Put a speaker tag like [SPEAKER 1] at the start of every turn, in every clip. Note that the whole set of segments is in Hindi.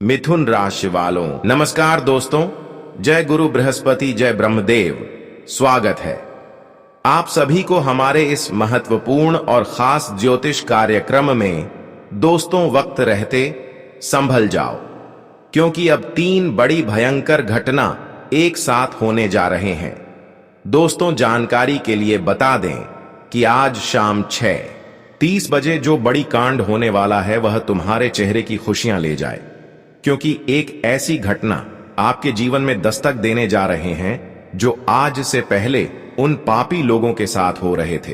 [SPEAKER 1] मिथुन राशि वालों नमस्कार दोस्तों। जय गुरु बृहस्पति, जय ब्रह्मदेव। स्वागत है आप सभी को हमारे इस महत्वपूर्ण और खास ज्योतिष कार्यक्रम में। दोस्तों, वक्त रहते संभल जाओ, क्योंकि अब 3 बड़ी भयंकर घटना एक साथ होने जा रहे हैं। दोस्तों, जानकारी के लिए बता दें कि आज शाम 6:30 बजे जो बड़ी कांड होने वाला है वह तुम्हारे चेहरे की खुशियां ले जाए, क्योंकि एक ऐसी घटना आपके जीवन में दस्तक देने जा रहे हैं जो आज से पहले उन पापी लोगों के साथ हो रहे थे,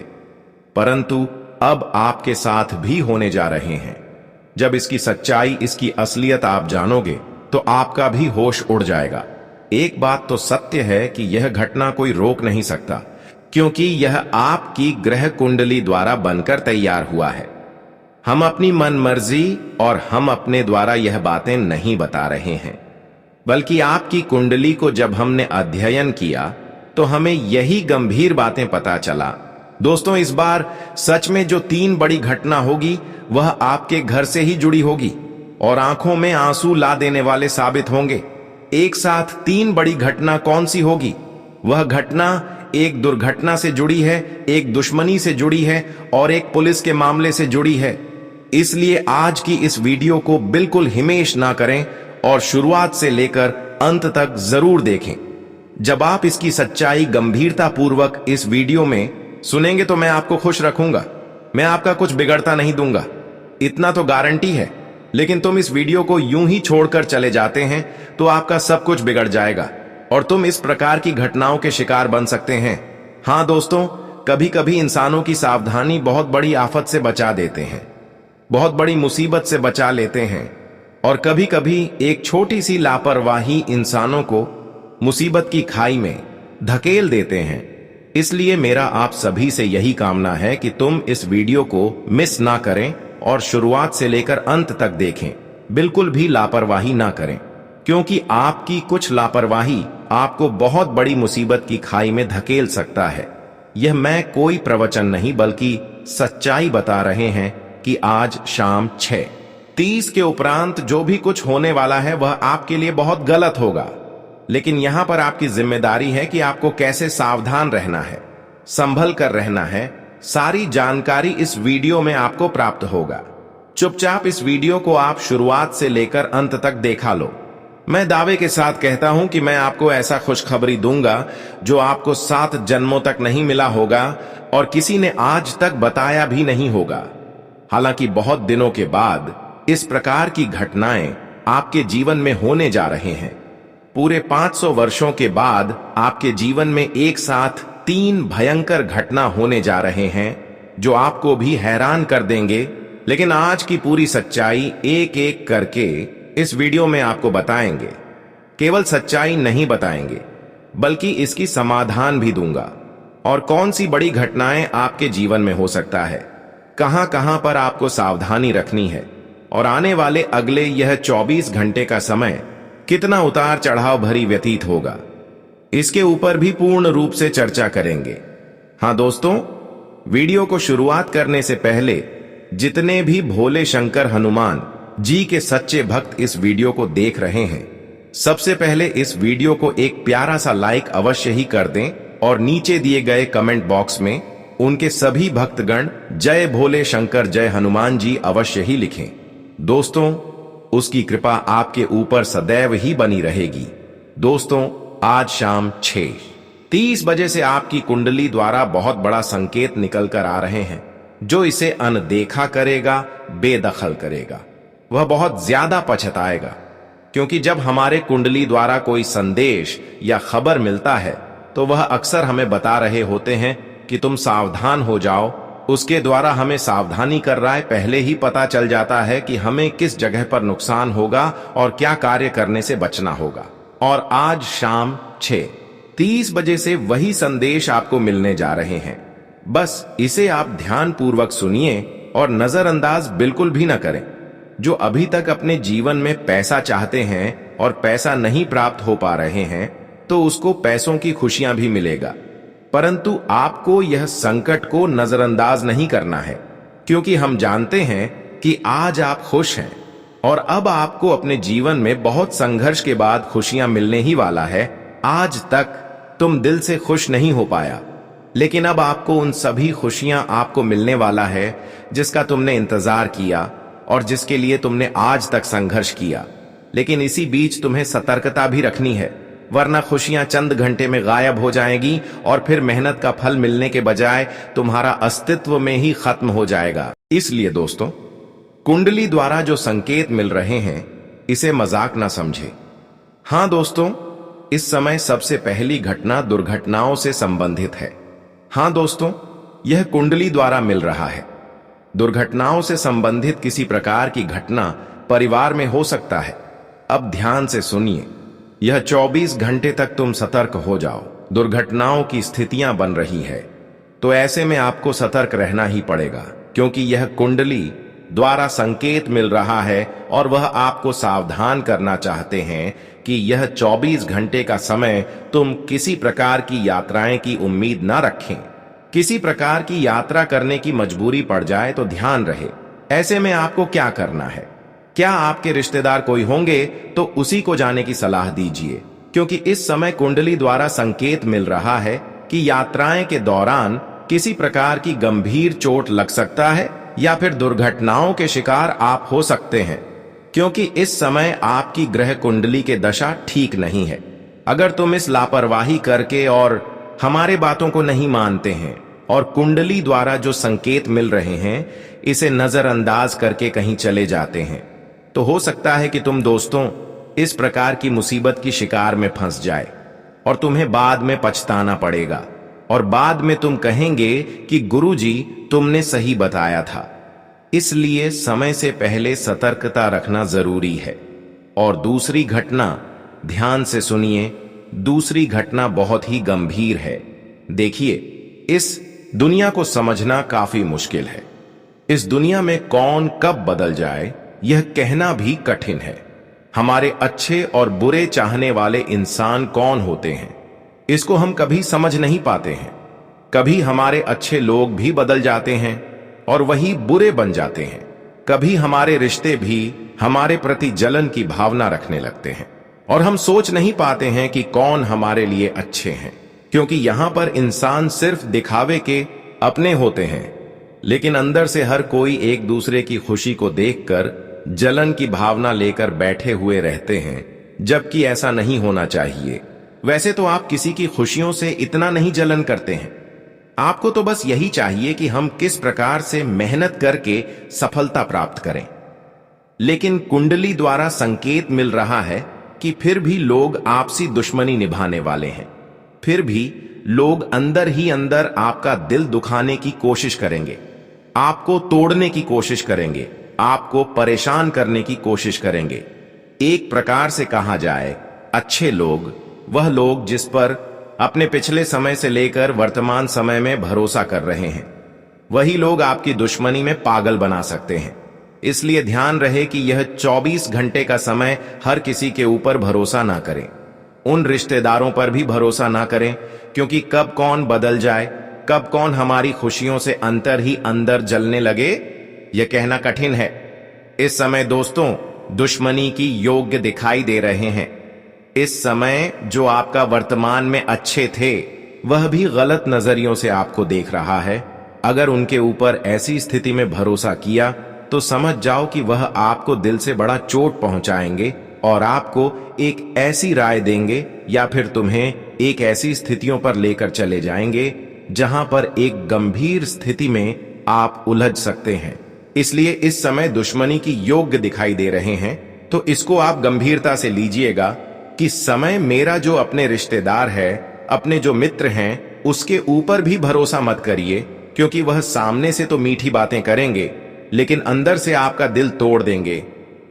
[SPEAKER 1] परंतु अब आपके साथ भी होने जा रहे हैं। जब इसकी सच्चाई, इसकी असलियत आप जानोगे तो आपका भी होश उड़ जाएगा। एक बात तो सत्य है कि यह घटना कोई रोक नहीं सकता, क्योंकि यह आपकी ग्रह कुंडली द्वारा बनकर तैयार हुआ है। हम अपनी मन मर्जी और हम अपने द्वारा यह बातें नहीं बता रहे हैं, बल्कि आपकी कुंडली को जब हमने अध्ययन किया तो हमें यही गंभीर बातें पता चला। दोस्तों, इस बार सच में जो 3 बड़ी घटना होगी वह आपके घर से ही जुड़ी होगी और आंखों में आंसू ला देने वाले साबित होंगे। एक साथ 3 बड़ी घटना कौन सी होगी? वह घटना एक दुर्घटना से जुड़ी है, एक दुश्मनी से जुड़ी है और एक पुलिस के मामले से जुड़ी है। इसलिए आज की इस वीडियो को बिल्कुल हिमेश ना करें और शुरुआत से लेकर अंत तक जरूर देखें। जब आप इसकी सच्चाई गंभीरता पूर्वक इस वीडियो में सुनेंगे तो मैं आपको खुश रखूंगा, मैं आपका कुछ बिगड़ता नहीं दूंगा, इतना तो गारंटी है। लेकिन तुम इस वीडियो को यूं ही छोड़कर चले जाते हैं तो आपका सब कुछ बिगड़ जाएगा और तुम इस प्रकार की घटनाओं के शिकार बन सकते हैं। हां दोस्तों, कभी कभी इंसानों की सावधानी बहुत बड़ी आफत से बचा देते हैं, बहुत बड़ी मुसीबत से बचा लेते हैं, और कभी कभी एक छोटी सी लापरवाही इंसानों को मुसीबत की खाई में धकेल देते हैं। इसलिए मेरा आप सभी से यही कामना है कि तुम इस वीडियो को मिस ना करें और शुरुआत से लेकर अंत तक देखें, बिल्कुल भी लापरवाही ना करें, क्योंकि आपकी कुछ लापरवाही आपको बहुत बड़ी मुसीबत की खाई में धकेल सकता है। यह मैं कोई प्रवचन नहीं बल्कि सच्चाई बता रहे हैं कि आज शाम 6:30 के उपरांत जो भी कुछ होने वाला है वह आपके लिए बहुत गलत होगा। लेकिन यहां पर आपकी जिम्मेदारी है कि आपको कैसे सावधान रहना है, संभल कर रहना है। सारी जानकारी इस वीडियो में आपको प्राप्त होगा। चुपचाप इस वीडियो को आप शुरुआत से लेकर अंत तक देखा लो। मैं दावे के साथ कहता हूं कि मैं आपको ऐसा खुशखबरी दूंगा जो आपको 7 जन्मों तक नहीं मिला होगा और किसी ने आज तक बताया भी नहीं होगा। हालांकि बहुत दिनों के बाद इस प्रकार की घटनाएं आपके जीवन में होने जा रहे हैं। पूरे 500 वर्षों के बाद आपके जीवन में एक साथ 3 भयंकर घटना होने जा रहे हैं जो आपको भी हैरान कर देंगे। लेकिन आज की पूरी सच्चाई एक एक करके इस वीडियो में आपको बताएंगे। केवल सच्चाई नहीं बताएंगे, बल्कि इसकी समाधान भी दूंगा। और कौन सी बड़ी घटनाएं आपके जीवन में हो सकता है, कहां कहां पर आपको सावधानी रखनी है, और आने वाले अगले यह 24 घंटे का समय कितना उतार चढ़ाव भरी व्यतीत होगा, इसके ऊपर भी पूर्ण रूप से चर्चा करेंगे। हां दोस्तों, वीडियो को शुरुआत करने से पहले जितने भी भोले शंकर हनुमान जी के सच्चे भक्त इस वीडियो को देख रहे हैं, सबसे पहले इस वीडियो को एक प्यारा सा लाइक अवश्य ही कर दें और नीचे दिए गए कमेंट बॉक्स में उनके सभी भक्तगण जय भोले शंकर जय हनुमान जी अवश्य ही लिखें। दोस्तों, उसकी कृपा आपके ऊपर सदैव ही बनी रहेगी। दोस्तों, आज शाम 6:30 बजे से आपकी कुंडली द्वारा बहुत बड़ा संकेत निकल कर आ रहे हैं, जो इसे अनदेखा करेगा, बेदखल करेगा। वह बहुत ज्यादा पछताएगा, क्योंकि जब हमारे कुंडली द्वारा कोई संदेश या खबर मिलता है तो वह अक्सर हमें बता रहे होते हैं कि तुम सावधान हो जाओ। उसके द्वारा हमें सावधानी कर रहा है, पहले ही पता चल जाता है कि हमें किस जगह पर नुकसान होगा और क्या कार्य करने से बचना होगा। और आज शाम 6:30 बजे से वही संदेश आपको मिलने जा रहे हैं। बस इसे आप ध्यान पूर्वक सुनिए और नजरअंदाज बिल्कुल भी ना करें। जो अभी तक अपने जीवन में पैसा चाहते हैं और पैसा नहीं प्राप्त हो पा रहे हैं, तो उसको पैसों की खुशियां भी मिलेगा, परंतु आपको यह संकट को नजरअंदाज नहीं करना है, क्योंकि हम जानते हैं कि आज आप खुश हैं, और अब आपको अपने जीवन में बहुत संघर्ष के बाद खुशियां मिलने ही वाला है। आज तक तुम दिल से खुश नहीं हो पाया, लेकिन अब आपको उन सभी खुशियां आपको मिलने वाला है जिसका तुमने इंतजार किया और जिसके लिए तुमने आज तक संघर्ष किया। लेकिन इसी बीच तुम्हें सतर्कता भी रखनी है, वरना खुशियां चंद घंटे में गायब हो जाएंगी और फिर मेहनत का फल मिलने के बजाय तुम्हारा अस्तित्व में ही खत्म हो जाएगा। इसलिए दोस्तों, कुंडली द्वारा जो संकेत मिल रहे हैं इसे मजाक ना समझे। हां दोस्तों, इस समय सबसे पहली घटना दुर्घटनाओं से संबंधित है। हां दोस्तों, यह कुंडली द्वारा मिल रहा है। दुर्घटनाओं से संबंधित किसी प्रकार की घटना परिवार में हो सकता है। अब ध्यान से सुनिए, यह 24 घंटे तक तुम सतर्क हो जाओ। दुर्घटनाओं की स्थितियां बन रही है, तो ऐसे में आपको सतर्क रहना ही पड़ेगा, क्योंकि यह कुंडली द्वारा संकेत मिल रहा है और वह आपको सावधान करना चाहते हैं कि यह 24 घंटे का समय तुम किसी प्रकार की यात्राएं की उम्मीद ना रखें। किसी प्रकार की यात्रा करने की मजबूरी पड़ जाए तो ध्यान रहे। ऐसे में आपको क्या करना है? क्या आपके रिश्तेदार कोई होंगे तो उसी को जाने की सलाह दीजिए, क्योंकि इस समय कुंडली द्वारा संकेत मिल रहा है कि यात्राएं के दौरान किसी प्रकार की गंभीर चोट लग सकता है या फिर दुर्घटनाओं के शिकार आप हो सकते हैं, क्योंकि इस समय आपकी ग्रह कुंडली के दशा ठीक नहीं है। अगर तुम इस लापरवाही करके और हमारे बातों को नहीं मानते हैं और कुंडली द्वारा जो संकेत मिल रहे हैं इसे नजरअंदाज करके कहीं चले जाते हैं, तो हो सकता है कि तुम दोस्तों इस प्रकार की मुसीबत की शिकार में फंस जाए और तुम्हें बाद में पछताना पड़ेगा और बाद में तुम कहेंगे कि गुरुजी तुमने सही बताया था। इसलिए समय से पहले सतर्कता रखना जरूरी है। और दूसरी घटना, ध्यान से सुनिए, दूसरी घटना बहुत ही गंभीर है। देखिए, इस दुनिया को समझना काफी मुश्किल है। इस दुनिया में कौन कब बदल जाए यह कहना भी कठिन है। हमारे अच्छे और बुरे चाहने वाले इंसान कौन होते हैं इसको हम कभी समझ नहीं पाते हैं। कभी हमारे अच्छे लोग भी बदल जाते हैं और वही बुरे बन जाते हैं। कभी हमारे रिश्ते भी हमारे प्रति जलन की भावना रखने लगते हैं और हम सोच नहीं पाते हैं कि कौन हमारे लिए अच्छे हैं, क्योंकि यहां पर इंसान सिर्फ दिखावे के अपने होते हैं, लेकिन अंदर से हर कोई एक दूसरे की खुशी को देखकर जलन की भावना लेकर बैठे हुए रहते हैं, जबकि ऐसा नहीं होना चाहिए। वैसे तो आप किसी की खुशियों से इतना नहीं जलन करते हैं। आपको तो बस यही चाहिए कि हम किस प्रकार से मेहनत करके सफलता प्राप्त करें। लेकिन कुंडली द्वारा संकेत मिल रहा है कि फिर भी लोग आपसी दुश्मनी निभाने वाले हैं। फिर भी लोग अंदर ही अंदर आपका दिल दुखाने की कोशिश करेंगे, आपको तोड़ने की कोशिश करेंगे, आपको परेशान करने की कोशिश करेंगे। एक प्रकार से कहा जाए, अच्छे लोग वह लोग जिस पर अपने पिछले समय से लेकर वर्तमान समय में भरोसा कर रहे हैं, वही लोग आपकी दुश्मनी में पागल बना सकते हैं। इसलिए ध्यान रहे कि यह 24 घंटे का समय हर किसी के ऊपर भरोसा ना करें। उन रिश्तेदारों पर भी भरोसा ना करें, क्योंकि कब कौन बदल जाए, कब कौन हमारी खुशियों से अंतर ही अंदर जलने लगे, यह कहना कठिन है। इस समय दोस्तों दुश्मनी की योग्य दिखाई दे रहे हैं। इस समय जो आपका वर्तमान में अच्छे थे वह भी गलत नजरियों से आपको देख रहा है। अगर उनके ऊपर ऐसी स्थिति में भरोसा किया तो समझ जाओ कि वह आपको दिल से बड़ा चोट पहुंचाएंगे और आपको एक ऐसी राय देंगे या फिर तुम्हें एक ऐसी स्थितियों पर लेकर चले जाएंगे जहां पर एक गंभीर स्थिति में आप उलझ सकते हैं। इसलिए इस समय दुश्मनी की योग्य दिखाई दे रहे हैं, तो इसको आप गंभीरता से लीजिएगा कि समय मेरा जो अपने रिश्तेदार है, अपने जो मित्र हैं, उसके ऊपर भी भरोसा मत करिए, क्योंकि वह सामने से तो मीठी बातें करेंगे लेकिन अंदर से आपका दिल तोड़ देंगे।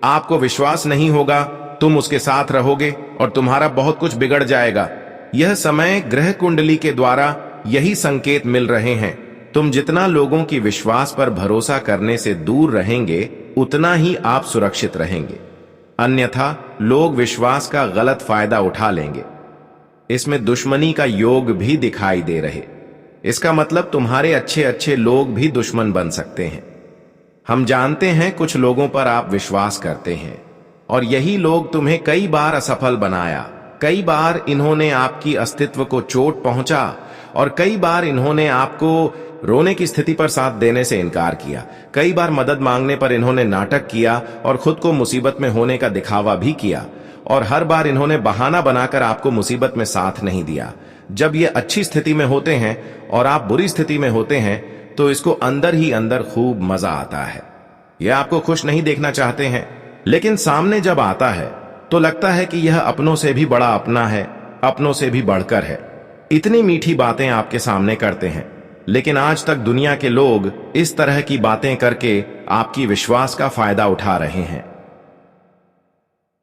[SPEAKER 1] आपको विश्वास नहीं होगा, तुम उसके साथ रहोगे और तुम्हारा बहुत कुछ बिगड़ जाएगा। यह समय ग्रह कुंडली के द्वारा यही संकेत मिल रहे हैं। तुम जितना लोगों की विश्वास पर भरोसा करने से दूर रहेंगे उतना ही आप सुरक्षित रहेंगे, अन्यथा लोग विश्वास का गलत फायदा उठा लेंगे। इसमें दुश्मनी का योग भी दिखाई दे रहे, इसका मतलब तुम्हारे अच्छे अच्छे लोग भी दुश्मन बन सकते हैं। हम जानते हैं कुछ लोगों पर आप विश्वास करते हैं और यही लोग तुम्हें कई बार असफल बनाया। कई बार इन्होंने आपकी अस्तित्व को चोट पहुंचा और कई बार इन्होंने आपको रोने की स्थिति पर साथ देने से इनकार किया। कई बार मदद मांगने पर इन्होंने नाटक किया और खुद को मुसीबत में होने का दिखावा भी किया, और हर बार इन्होंने बहाना बनाकर आपको मुसीबत में साथ नहीं दिया। जब ये अच्छी स्थिति में होते हैं और आप बुरी स्थिति में होते हैं तो इसको अंदर ही अंदर खूब मजा आता है। यह आपको खुश नहीं देखना चाहते हैं, लेकिन सामने जब आता है तो लगता है कि यह अपनों से भी बड़ा अपना है, अपनों से भी बढ़कर है। इतनी मीठी बातें आपके सामने करते हैं, लेकिन आज तक दुनिया के लोग इस तरह की बातें करके आपकी विश्वास का फायदा उठा रहे हैं।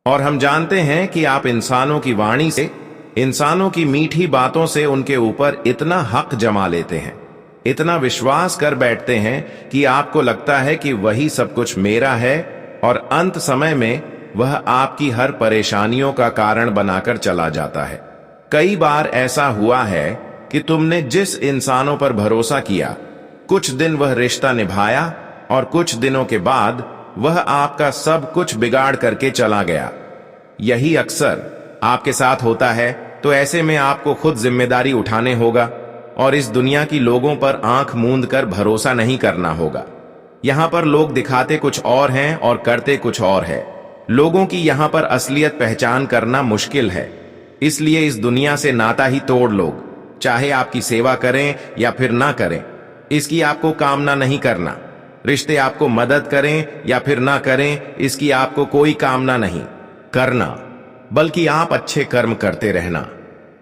[SPEAKER 1] और हम जानते हैं कि आप इंसानों की वाणी से, इंसानों की मीठी बातों से उनके ऊपर इतना हक जमा लेते हैं, इतना विश्वास कर बैठते हैं कि आपको लगता है कि वही सब कुछ मेरा है, और अंत समय में वह आपकी हर परेशानियों का कारण बनाकर चला जाता है। कई बार ऐसा हुआ है कि तुमने जिस इंसानों पर भरोसा किया, कुछ दिन वह रिश्ता निभाया और कुछ दिनों के बाद वह आपका सब कुछ बिगाड़ करके चला गया। यही अक्सर आपके साथ होता है, तो ऐसे में आपको खुद जिम्मेदारी उठाने होगा और इस दुनिया की लोगों पर आंख मूंद कर भरोसा नहीं करना होगा। यहां पर लोग दिखाते कुछ और हैं और करते कुछ और है। लोगों की यहां पर असलियत पहचान करना मुश्किल है, इसलिए इस दुनिया से नाता ही तोड़ लोग, चाहे आपकी सेवा करें या फिर ना करें, इसकी आपको कामना नहीं करना। रिश्ते आपको मदद करें या फिर ना करें, इसकी आपको कोई कामना नहीं करना, बल्कि आप अच्छे कर्म करते रहना,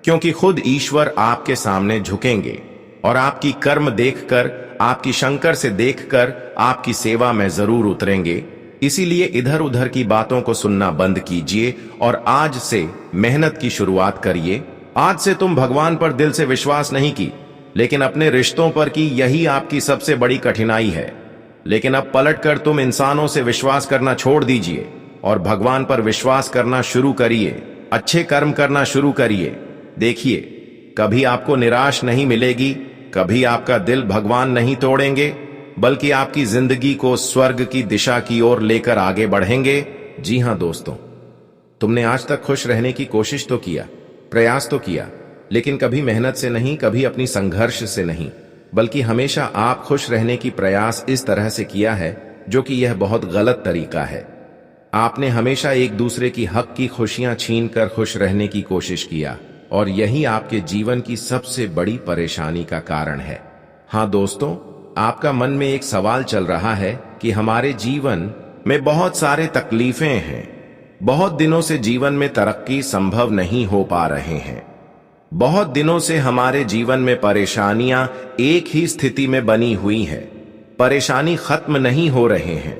[SPEAKER 1] क्योंकि खुद ईश्वर आपके सामने झुकेंगे और आपकी कर्म देखकर, आपकी शंकर से देखकर आपकी सेवा में जरूर उतरेंगे। इसीलिए इधर उधर की बातों को सुनना बंद कीजिए और आज से मेहनत की शुरुआत करिए। आज से तुम भगवान पर दिल से विश्वास नहीं की, लेकिन अपने रिश्तों पर की। यही आपकी सबसे बड़ी कठिनाई है। लेकिन अब पलटकर तुम इंसानों से विश्वास करना छोड़ दीजिए और भगवान पर विश्वास करना शुरू करिए। अच्छे कर्म करना शुरू करिए। देखिए, कभी आपको निराश नहीं मिलेगी, कभी आपका दिल भगवान नहीं तोड़ेंगे, बल्कि आपकी जिंदगी को स्वर्ग की दिशा की ओर लेकर आगे बढ़ेंगे। जी हां दोस्तों, तुमने आज तक खुश रहने की कोशिश तो किया, प्रयास तो किया, लेकिन कभी मेहनत से नहीं, कभी अपनी संघर्ष से नहीं, बल्कि हमेशा आप खुश रहने की प्रयास इस तरह से किया है, जो कि यह बहुत गलत तरीका है। आपने हमेशा एक दूसरे की हक की खुशियां छीन कर खुश रहने की कोशिश किया, और यही आपके जीवन की सबसे बड़ी परेशानी का कारण है। हाँ दोस्तों, आपका मन में एक सवाल चल रहा है कि हमारे जीवन में बहुत सारे तकलीफें हैं, बहुत दिनों से जीवन में तरक्की संभव नहीं हो पा रहे हैं, बहुत दिनों से हमारे जीवन में परेशानियां एक ही स्थिति में बनी हुई है, परेशानी खत्म नहीं हो रहे हैं,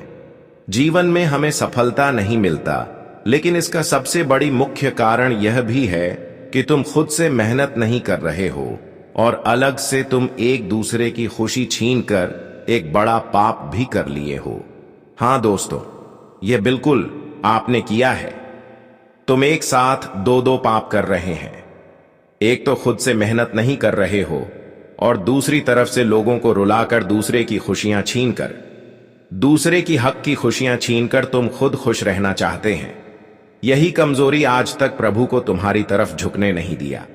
[SPEAKER 1] जीवन में हमें सफलता नहीं मिलता। लेकिन इसका सबसे बड़ी मुख्य कारण यह भी है कि तुम खुद से मेहनत नहीं कर रहे हो और अलग से तुम एक दूसरे की खुशी छीनकर एक बड़ा पाप भी कर लिए हो। हाँ दोस्तों, यह बिल्कुल आपने किया है। तुम एक साथ दो दो पाप कर रहे हैं। एक तो खुद से मेहनत नहीं कर रहे हो और दूसरी तरफ से लोगों को रुलाकर दूसरे की खुशियां छीनकर, दूसरे की हक की खुशियां छीनकर तुम खुद खुश रहना चाहते हैं। यही कमजोरी आज तक प्रभु को तुम्हारी तरफ झुकने नहीं दिया।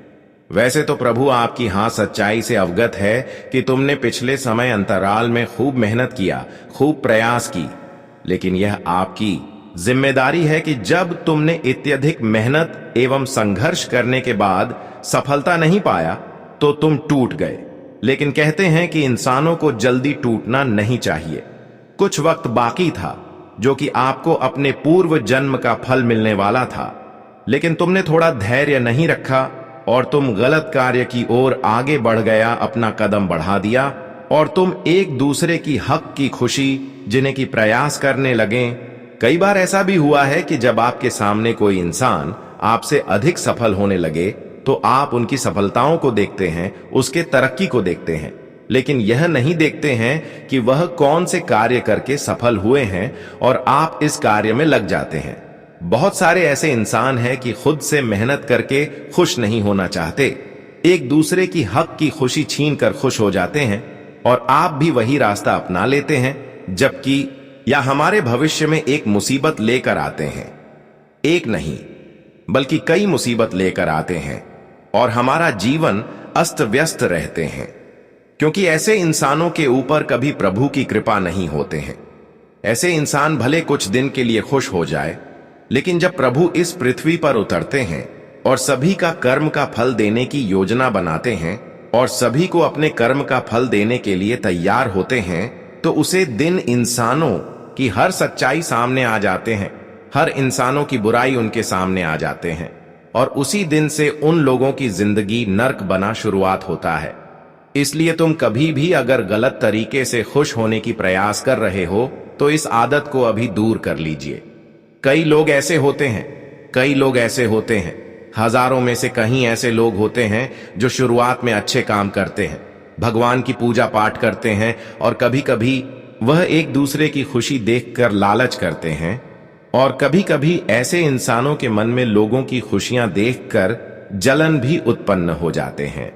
[SPEAKER 1] वैसे तो प्रभु आपकी हाँ सच्चाई से अवगत है कि तुमने पिछले समय अंतराल में खूब मेहनत किया, खूब प्रयास की, लेकिन यह आपकी जिम्मेदारी है कि जब तुमने इत्यधिक मेहनत एवं संघर्ष करने के बाद सफलता नहीं पाया तो तुम टूट गए। लेकिन कहते हैं कि इंसानों को जल्दी टूटना नहीं चाहिए। कुछ वक्त बाकी था जो कि आपको अपने पूर्व जन्म का फल मिलने वाला था, लेकिन तुमने थोड़ा धैर्य नहीं रखा और तुम गलत कार्य की ओर आगे बढ़ गया, अपना कदम बढ़ा दिया और तुम एक दूसरे की हक की खुशी जिन्हें की प्रयास करने लगे। कई बार ऐसा भी हुआ है कि जब आपके सामने कोई इंसान आपसे अधिक सफल होने लगे तो आप उनकी सफलताओं को देखते हैं, उसके तरक्की को देखते हैं, लेकिन यह नहीं देखते हैं कि वह कौन से कार्य करके सफल हुए हैं और आप इस कार्य में लग जाते हैं। बहुत सारे ऐसे इंसान हैं कि खुद से मेहनत करके खुश नहीं होना चाहते, एक दूसरे की हक की खुशी छीन कर खुश हो जाते हैं और आप भी वही रास्ता अपना लेते हैं, जबकि या हमारे भविष्य में एक मुसीबत लेकर आते हैं। एक नहीं बल्कि कई मुसीबत लेकर आते हैं और हमारा जीवन अस्त व्यस्त रहते हैं, क्योंकि ऐसे इंसानों के ऊपर कभी प्रभु की कृपा नहीं होते हैं। ऐसे इंसान भले कुछ दिन के लिए खुश हो जाए, लेकिन जब प्रभु इस पृथ्वी पर उतरते हैं और सभी का कर्म का फल देने की योजना बनाते हैं और सभी को अपने कर्म का फल देने के लिए तैयार होते हैं, तो उसे दिन इंसानों की हर सच्चाई सामने आ जाते हैं, हर इंसानों की बुराई उनके सामने आ जाते हैं और उसी दिन से उन लोगों की जिंदगी नर्क बना शुरुआत होता है। इसलिए तुम कभी भी अगर गलत तरीके से खुश होने की प्रयास कर रहे हो तो इस आदत को अभी दूर कर लीजिए। कई लोग ऐसे होते हैं, हजारों में से कहीं ऐसे लोग होते हैं जो शुरुआत में अच्छे काम करते हैं, भगवान की पूजा पाठ करते हैं और कभी कभी वह एक दूसरे की खुशी देखकर लालच करते हैं, और कभी कभी ऐसे इंसानों के मन में लोगों की खुशियां देखकर जलन भी उत्पन्न हो जाते हैं।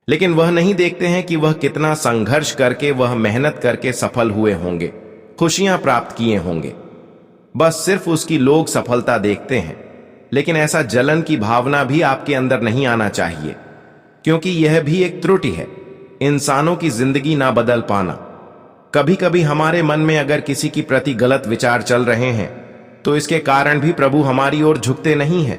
[SPEAKER 1] लेकिन वह नहीं देखते हैं कि वह कितना संघर्ष करके, वह मेहनत करके सफल हुए होंगे, खुशियां प्राप्त किए होंगे। बस सिर्फ उसकी लोग सफलता देखते हैं, लेकिन ऐसा जलन की भावना भी आपके अंदर नहीं आना चाहिए, क्योंकि यह भी एक त्रुटि है, इंसानों की जिंदगी ना बदल पाना। कभी कभी हमारे मन में अगर किसी की प्रति गलत विचार चल रहे हैं तो इसके कारण भी प्रभु हमारी ओर झुकते नहीं हैं,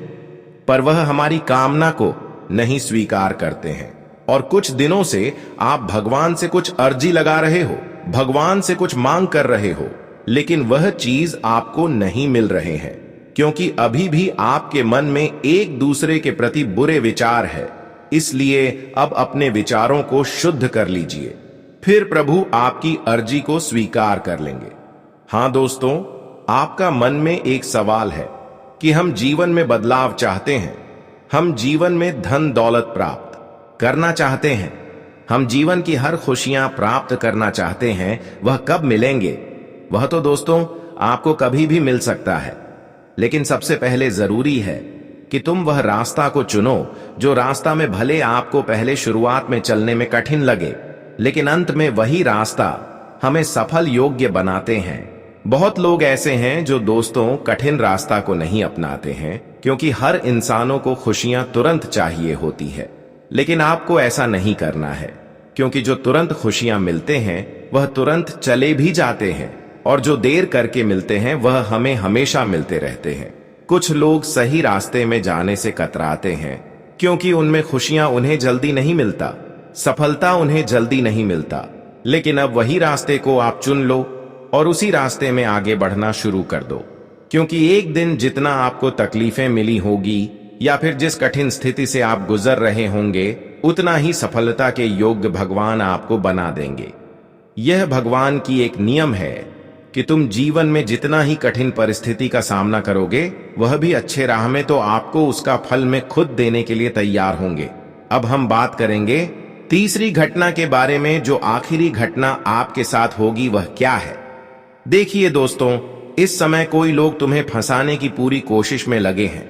[SPEAKER 1] पर वह हमारी कामना को नहीं स्वीकार करते हैं। और कुछ दिनों से आप भगवान से कुछ अर्जी लगा रहे हो, भगवान से कुछ मांग कर रहे हो, लेकिन वह चीज आपको नहीं मिल रहे हैं, क्योंकि अभी भी आपके मन में एक दूसरे के प्रति बुरे विचार है। इसलिए अब अपने विचारों को शुद्ध कर लीजिए, फिर प्रभु आपकी अर्जी को स्वीकार कर लेंगे। हां दोस्तों, आपका मन में एक सवाल है कि हम जीवन में बदलाव चाहते हैं, हम जीवन में धन दौलत प्राप्त करना चाहते हैं, हम जीवन की हर खुशियां प्राप्त करना चाहते हैं, वह कब मिलेंगे? वह तो दोस्तों आपको कभी भी मिल सकता है, लेकिन सबसे पहले जरूरी है कि तुम वह रास्ता को चुनो जो रास्ता में भले आपको पहले शुरुआत में चलने में कठिन लगे, लेकिन अंत में वही रास्ता हमें सफल योग्य बनाते हैं। बहुत लोग ऐसे हैं जो दोस्तों कठिन रास्ता को नहीं अपनाते हैं, क्योंकि हर इंसानों को खुशियां तुरंत चाहिए होती है, लेकिन आपको ऐसा नहीं करना है, क्योंकि जो तुरंत खुशियां मिलते हैं वह तुरंत चले भी जाते हैं, और जो देर करके मिलते हैं वह हमें हमेशा मिलते रहते हैं। कुछ लोग सही रास्ते में जाने से कतराते हैं, क्योंकि उनमें खुशियां उन्हें जल्दी नहीं मिलता, सफलता उन्हें जल्दी नहीं मिलता। लेकिन अब वही रास्ते को आप चुन लो और उसी रास्ते में आगे बढ़ना शुरू कर दो, क्योंकि एक दिन जितना आपको तकलीफें मिली होगी या फिर जिस कठिन स्थिति से आप गुजर रहे होंगे, उतना ही सफलता के योग्य भगवान आपको बना देंगे। यह भगवान की एक नियम है कि तुम जीवन में जितना ही कठिन परिस्थिति का सामना करोगे, वह भी अच्छे राह में तो आपको उसका फल में खुद देने के लिए तैयार होंगे। अब हम बात करेंगे तीसरी घटना के बारे में, जो आखिरी घटना आपके साथ होगी वह क्या है। देखिए दोस्तों, इस समय कोई लोग तुम्हें फंसाने की पूरी कोशिश में लगे हैं,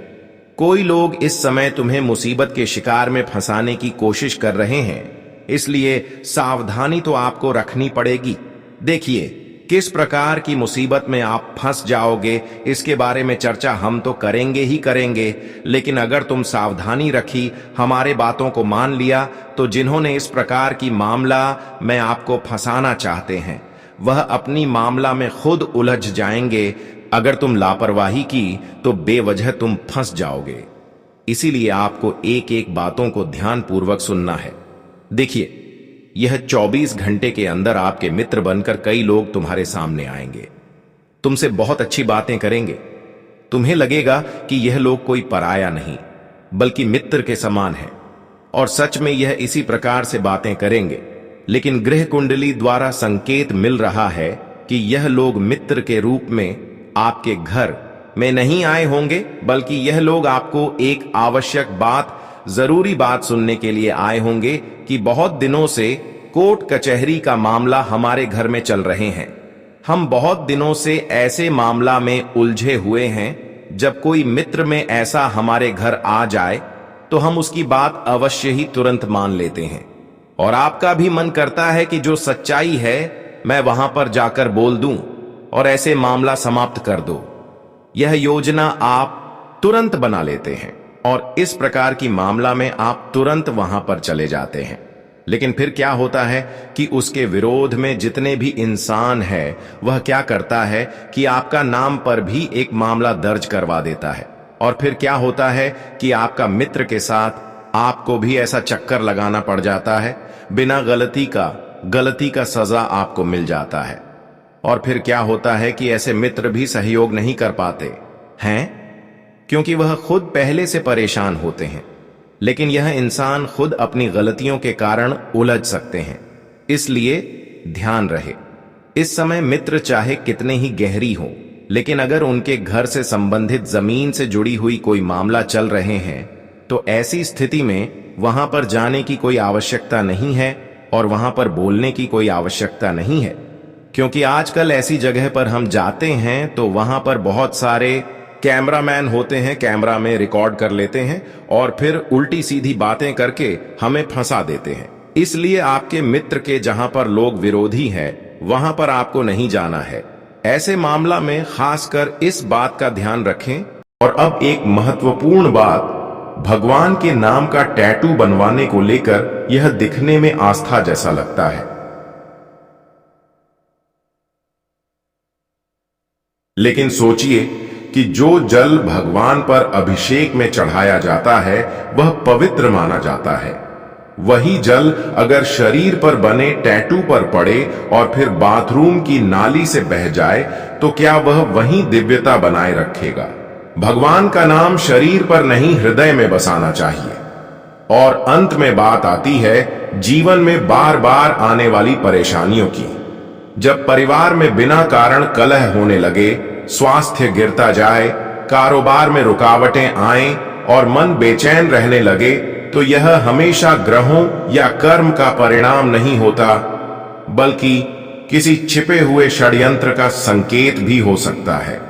[SPEAKER 1] कोई लोग इस समय तुम्हें मुसीबत के शिकार में फंसाने की कोशिश कर रहे हैं, इसलिए सावधानी तो आपको रखनी पड़ेगी। देखिए किस प्रकार की मुसीबत में आप फंस जाओगे, इसके बारे में चर्चा हम तो करेंगे ही करेंगे, लेकिन अगर तुम सावधानी रखी, हमारे बातों को मान लिया, तो जिन्होंने इस प्रकार की मामला में आपको फंसाना चाहते हैं वह अपनी मामला में खुद उलझ जाएंगे। अगर तुम लापरवाही की तो बेवजह तुम फंस जाओगे। इसीलिए आपको एक एक बातों को ध्यानपूर्वक सुनना है। देखिए, यह 24 घंटे के अंदर आपके मित्र बनकर कई लोग तुम्हारे सामने आएंगे, तुमसे बहुत अच्छी बातें करेंगे। तुम्हें लगेगा कि यह लोग कोई पराया नहीं बल्कि मित्र के समान है, और सच में यह इसी प्रकार से बातें करेंगे। लेकिन गृह कुंडली द्वारा संकेत मिल रहा है कि यह लोग मित्र के रूप में आपके घर में नहीं आए होंगे, बल्कि यह लोग आपको एक आवश्यक बात, जरूरी बात सुनने के लिए आए होंगे कि बहुत दिनों से कोर्ट कचहरी का मामला हमारे घर में चल रहे हैं। हम बहुत दिनों से ऐसे मामला में उलझे हुए हैं। जब कोई मित्र में ऐसा हमारे घर आ जाए तो हम उसकी बात अवश्य ही तुरंत मान लेते हैं, और आपका भी मन करता है कि जो सच्चाई है मैं वहां पर जाकर बोल दूं और ऐसे मामला समाप्त कर दो। यह योजना आप तुरंत बना लेते हैं और इस प्रकार की मामला में आप तुरंत वहां पर चले जाते हैं। लेकिन फिर क्या होता है कि उसके विरोध में जितने भी इंसान है वह क्या करता है कि आपका नाम पर भी एक मामला दर्ज करवा देता है। और फिर क्या होता है कि आपका मित्र के साथ आपको भी ऐसा चक्कर लगाना पड़ जाता है, बिना गलती का सजा आपको मिल जाता है। और फिर क्या होता है कि ऐसे मित्र भी सहयोग नहीं कर पाते हैं, क्योंकि वह खुद पहले से परेशान होते हैं। लेकिन यह इंसान खुद अपनी गलतियों के कारण उलझ सकते हैं। इसलिए ध्यान रहे, इस समय मित्र चाहे कितने ही गहरी हो, लेकिन अगर उनके घर से संबंधित जमीन से जुड़ी हुई कोई मामला चल रहे हैं तो ऐसी स्थिति में वहां पर जाने की कोई आवश्यकता नहीं है और वहां पर बोलने की कोई आवश्यकता नहीं है। क्योंकि आजकल ऐसी जगह पर हम जाते हैं तो वहां पर बहुत सारे कैमरामैन होते हैं, कैमरा में रिकॉर्ड कर लेते हैं और फिर उल्टी सीधी बातें करके हमें फंसा देते हैं। इसलिए आपके मित्र के जहां पर लोग विरोधी हैं वहां पर आपको नहीं जाना है। ऐसे मामला में खासकर इस बात का ध्यान रखें। और अब एक महत्वपूर्ण बात, भगवान के नाम का टैटू बनवाने को लेकर यह दिखने में आस्था जैसा लगता है, लेकिन सोचिए कि जो जल भगवान पर अभिषेक में चढ़ाया जाता है वह पवित्र माना जाता है। वही जल अगर शरीर पर बने टैटू पर पड़े और फिर बाथरूम की नाली से बह जाए तो क्या वह वही दिव्यता बनाए रखेगा? भगवान का नाम शरीर पर नहीं, हृदय में बसाना चाहिए। और अंत में बात आती है जीवन में बार बार आने वाली परेशानियों की। जब परिवार में बिना कारण कलह होने लगे, स्वास्थ्य गिरता जाए, कारोबार में रुकावटें आएं और मन बेचैन रहने लगे, तो यह हमेशा ग्रहों या कर्म का परिणाम नहीं होता, बल्कि किसी छिपे हुए षड्यंत्र का संकेत भी हो सकता है।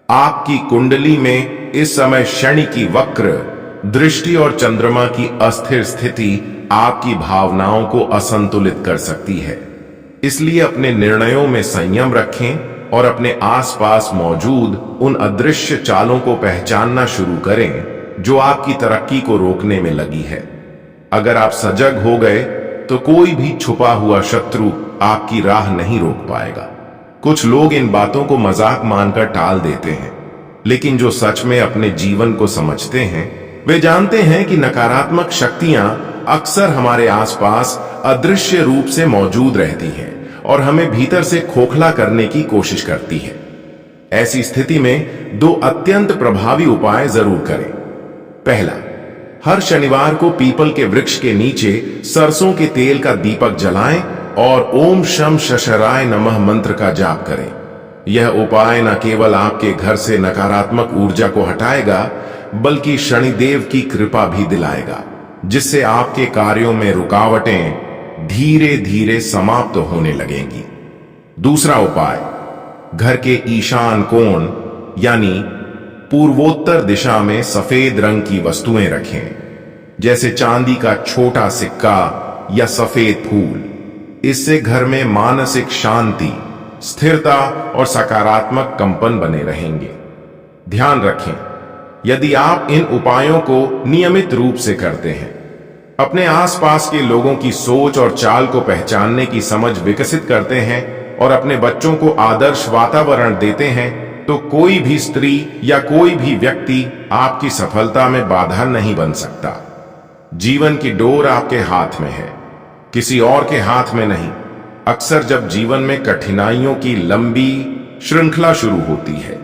[SPEAKER 1] आपकी कुंडली में इस समय शनि की वक्र दृष्टि और चंद्रमा की अस्थिर स्थिति आपकी भावनाओं को असंतुलित कर सकती है। इसलिए अपने निर्णयों में संयम रखें और अपने आसपास मौजूद उन अदृश्य चालों को पहचानना शुरू करें जो आपकी तरक्की को रोकने में लगी है। अगर आप सजग हो गए तो कोई भी छुपा हुआ शत्रु आपकी राह नहीं रोक पाएगा। कुछ लोग इन बातों को मजाक मानकर टाल देते हैं, लेकिन जो सच में अपने जीवन को समझते हैं वे जानते हैं कि नकारात्मक शक्तियां अक्सर हमारे आसपास अदृश्य रूप से मौजूद रहती हैं और हमें भीतर से खोखला करने की कोशिश करती है। ऐसी स्थिति में दो अत्यंत प्रभावी उपाय जरूर करें। पहला, हर शनिवार को पीपल के वृक्ष के नीचे सरसों के तेल का दीपक जलाएं और ओम शम शशराय नमः मंत्र का जाप करें। यह उपाय न केवल आपके घर से नकारात्मक ऊर्जा को हटाएगा, बल्कि शनिदेव की कृपा भी दिलाएगा, जिससे आपके कार्यों में रुकावटें धीरे धीरे समाप्त होने लगेंगी। दूसरा उपाय, घर के ईशान कोण यानी पूर्वोत्तर दिशा में सफेद रंग की वस्तुएं रखें, जैसे चांदी का छोटा सिक्का या सफेद फूल। इससे घर में मानसिक शांति, स्थिरता और सकारात्मक कंपन बने रहेंगे। ध्यान रखें, यदि आप इन उपायों को नियमित रूप से करते हैं, अपने आसपास के लोगों की सोच और चाल को पहचानने की समझ विकसित करते हैं और अपने बच्चों को आदर्श वातावरण देते हैं, तो कोई भी स्त्री या कोई भी व्यक्ति आपकी सफलता में बाधा नहीं बन सकता। जीवन की डोर आपके हाथ में है, किसी और के हाथ में नहीं। अक्सर जब जीवन में कठिनाइयों की लंबी श्रृंखला शुरू होती है,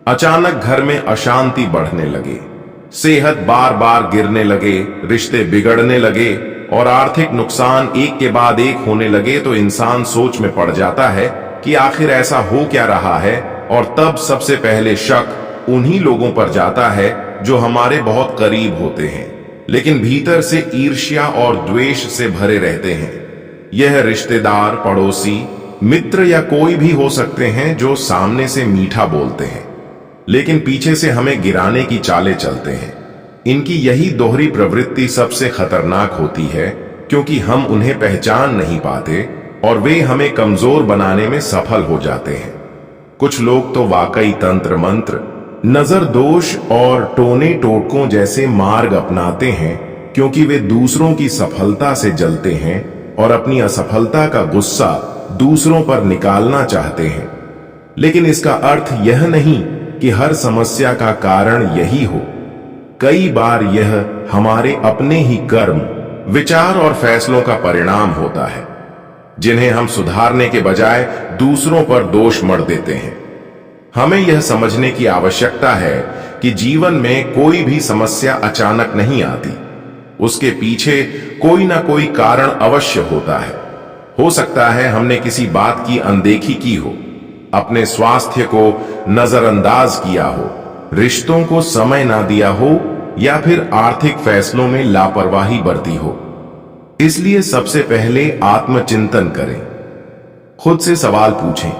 [SPEAKER 1] अचानक घर में अशांति बढ़ने लगे, सेहत बार बार गिरने लगे, रिश्ते बिगड़ने लगे और आर्थिक नुकसान एक के बाद एक होने लगे, तो इंसान सोच में पड़ जाता है कि आखिर ऐसा हो क्या रहा है। और तब सबसे पहले शक उन्हीं लोगों पर जाता है जो हमारे बहुत करीब होते हैं, लेकिन भीतर से ईर्ष्या और द्वेष से भरे रहते हैं। यह रिश्तेदार, पड़ोसी, मित्र या कोई भी हो सकते हैं जो सामने से मीठा बोलते हैं, लेकिन पीछे से हमें गिराने की चालें चलते हैं। इनकी यही दोहरी प्रवृत्ति सबसे खतरनाक होती है, क्योंकि हम उन्हें पहचान नहीं पाते और वे हमें कमजोर बनाने में सफल हो जाते हैं। कुछ लोग तो वाकई तंत्र मंत्र, नजर दोष और टोने टोटकों जैसे मार्ग अपनाते हैं, क्योंकि वे दूसरों की सफलता से जलते हैं और अपनी असफलता का गुस्सा दूसरों पर निकालना चाहते हैं। लेकिन इसका अर्थ यह नहीं कि हर समस्या का कारण यही हो। कई बार यह हमारे अपने ही कर्म, विचार और फैसलों का परिणाम होता है, जिन्हें हम सुधारने के बजाय दूसरों पर दोष मढ़ देते हैं। हमें यह समझने की आवश्यकता है कि जीवन में कोई भी समस्या अचानक नहीं आती। उसके पीछे कोई ना कोई कारण अवश्य होता है। हो सकता है हमने किसी बात की अनदेखी की हो, अपने स्वास्थ्य को नजरअंदाज किया हो, रिश्तों को समय ना दिया हो या फिर आर्थिक फैसलों में लापरवाही बरती हो। इसलिए सबसे पहले आत्मचिंतन करें। खुद से सवाल पूछें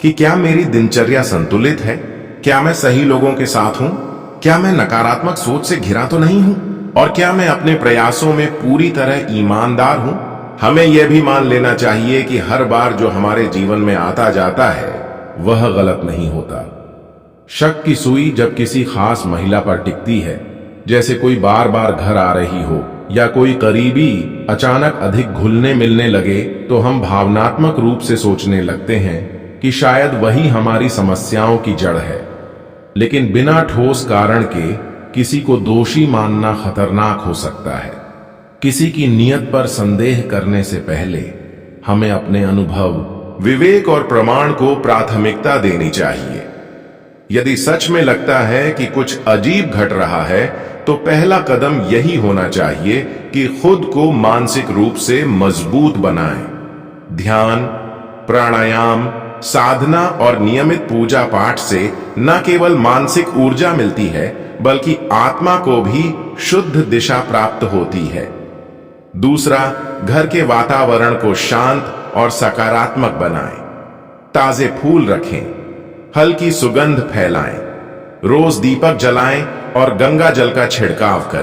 [SPEAKER 1] कि क्या मेरी दिनचर्या संतुलित है? क्या मैं सही लोगों के साथ हूं? क्या मैं नकारात्मक सोच से घिरा तो नहीं हूं? और क्या मैं अपने प्रयासों में पूरी तरह ईमानदार हूं? हमें यह भी मान लेना चाहिए कि हर बार जो हमारे जीवन में आता जाता है वह गलत नहीं होता। शक की सुई जब किसी खास महिला पर टिकती है, जैसे कोई बार बार घर आ रही हो या कोई करीबी अचानक अधिक घुलने मिलने लगे, तो हम भावनात्मक रूप से सोचने लगते हैं कि शायद वही हमारी समस्याओं की जड़ है। लेकिन बिना ठोस कारण के किसी को दोषी मानना खतरनाक हो सकता है। किसी की नीयत पर संदेह करने से पहले हमें अपने अनुभव, विवेक और प्रमाण को प्राथमिकता देनी चाहिए। यदि सच में लगता है कि कुछ अजीब घट रहा है, तो पहला कदम यही होना चाहिए कि खुद को मानसिक रूप से मजबूत बनाएं। ध्यान, प्राणायाम, साधना और नियमित पूजा पाठ से न केवल मानसिक ऊर्जा मिलती है, बल्कि आत्मा को भी शुद्ध दिशा प्राप्त होती है। दूसरा, घर के वातावरण को शांत और सकारात्मक बनाएं। ताजे फूल रखें, हल्की सुगंध फैलाएं, रोज दीपक जलाएं और गंगा जल का छिड़काव करें।